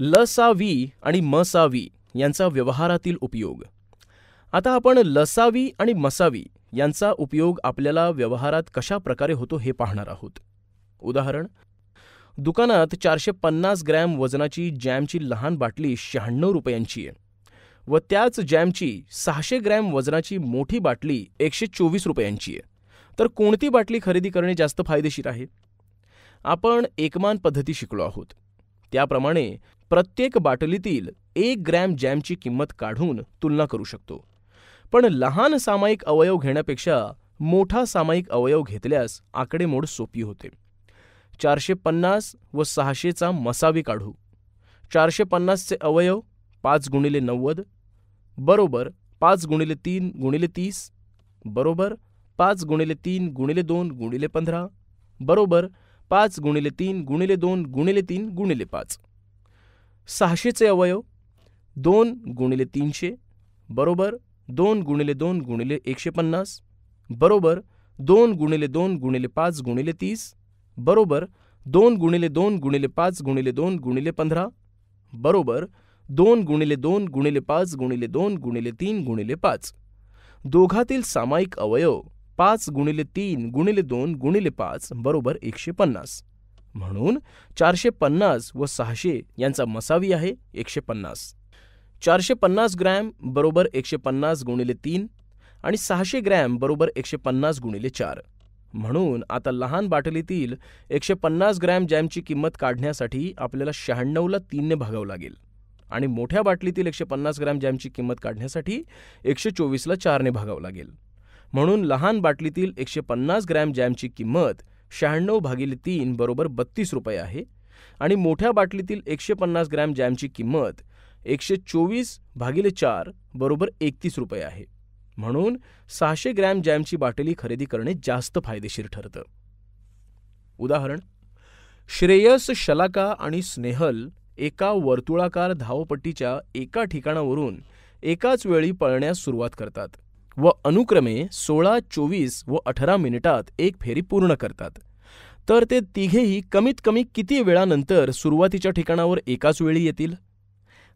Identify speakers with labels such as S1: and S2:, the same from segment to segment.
S1: लसावी आणि मसावी यांचा व्यवहारातील उपयोग. आता आपण लसावी आणि मसावी यांचा उपयोग आपल्याला व्यवहारात कशा प्रकारे होतो हे पाहणार आहोत. उदाहरण, दुकानात 450 ग्रॅम वजनाची जॅमची लहान बाटली 96 रुपयांची आहे व त्याच जॅमची 600 ग्रॅम वजनाची मोठी बाटली 124 रुपयांची आहे. तर कोणती बाटली खरेदी करणे जास्त फायदेशीर आहे? आपण एकमान पद्धती शिकलो आहोत. त्याप्रमाणे प्रत्येक बाटलीतील 1 ग्रॅम जॅमची किंमत काढून तुलना करू शकतो. पण लहान सामायिक अवयव घेण्यापेक्षा मोठा सामायिक अवयव घेतल्यास आकडेमोड सोपी होते. 450 व 600चा मसावी काढू. 450चे अवयव 5 गुणिले 90 बरोबर 5 गुणिले 3 गुणिले 30 बरोबर 5 गुणिले 3 गुणिले 2 गुणिले 15 बरोबर 5 गुणिले 3 गुणिले 2 गुणिले 3 गुणिले 5. 600चे अवयव 2 गुणिले 300 बरोबर 2 गुणिले 2 गुणिले 150 बरोबर 2 गुणिले 2 गुणिले 5 गुणिले 30 बरोबर 2 गुणिले 2 गुणिले 5 गुणिले 2 गुणिले 15 बरोबर 2 गुणिले 2 गुणिले 5 गुणिले 2 गुणिले 3 गुणिले 5. दोघातील सामायिक अवयव 5 गुणिले 3 गुणिले 2 गुणिले 5 बरोबर 150. म्हणून 450 व 600 यांचा मसावी आहे 150. 450 ग्रॅम बरोबर 150 गुणिले 3 आणि 600 ग्रॅम बरोबर 150 गुणिले 4. म्हणून आता लहान बाटलीतील 150 ग्रॅम जॅमची किंमत काढण्यासाठी आपल्याला 96ला 3 ने भागावं लागेल आणि मोठ्या बाटलीतील 150 ग्रॅम जॅमची किंमत काढण्यासाठी 124ला 4 ने भागावं लागेल. म्हणून लहान बाटलीतील 150 ग्रॅम जॅमची किंमत 96 भागिले 3 बरोबर 32 रुपये आहे आणि मोठ्या बाटलीतील 150 ग्रॅम जॅमची किंमत 124 भागिले 4 बरोबर 31 रुपये आहे. म्हणून 600 ग्रॅम जॅमची बाटली खरेदी करणे जास्त फायदेशीर ठरतं. उदाहरण, श्रेयस, शलाका आणि स्नेहल एका वर्तुळाकार धावपट्टीच्या एका ठिकाणावरून एकाच वेळी पळण्यास सुरुवात करतात व अनुक्रमे 16, 24 व 18 मिनिटात एक फेरी पूर्ण करतात. तर ते तिघेही कमीत कमी किती वेळानंतर सुरुवातीच्या ठिकाणावर एकाच वेळी येतील?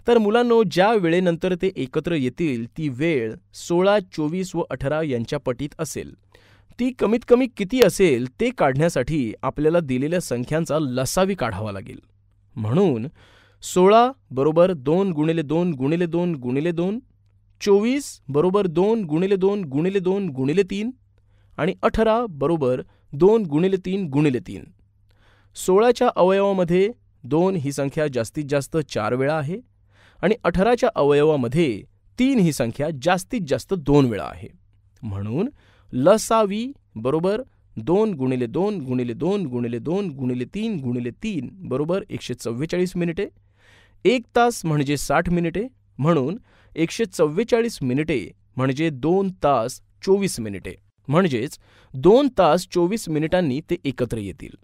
S1: तर मुलांनो, ज्या वेळेनंतर ते एकत्र येतील ती वेळ 16, 24 व 18 यांच्या पटीत असेल. ती कमीत कमी किती असेल ते काढण्यासाठी आपल्याला दिलेल्या संख्यांचा लसावी काढावा लागेल. म्हणून 16 बरोबर 2 गुणिले 2 गुणिले 2 गुणिले 2, 24 बरोबर 2 गुणिले 2 गुणिले 2 गुणिले 3 आणि 18 बरोबर 2 गुणिले 3 गुणिले 3. 16च्या अवयवामध्ये 2 ही संख्या जास्तीत जास्त 4 वेळा आहे आणि 18च्या अवयवामध्ये 3 ही संख्या जास्तीत जास्त 2 वेळा आहे. म्हणून लसावी बरोबर 2 गुणिले 2 गुणिले 2 गुणिले 2 गुणिले 3 गुणिले 3 बरोबर 144 मिनिटे. 1 तास म्हणजे 60 मिनिटे. म्हणून 144 मिनिटे म्हणजे 2 तास 24 मिनिटे. म्हणजेच 2 तास 24 मिनिटांनी ते एकत्र येतील.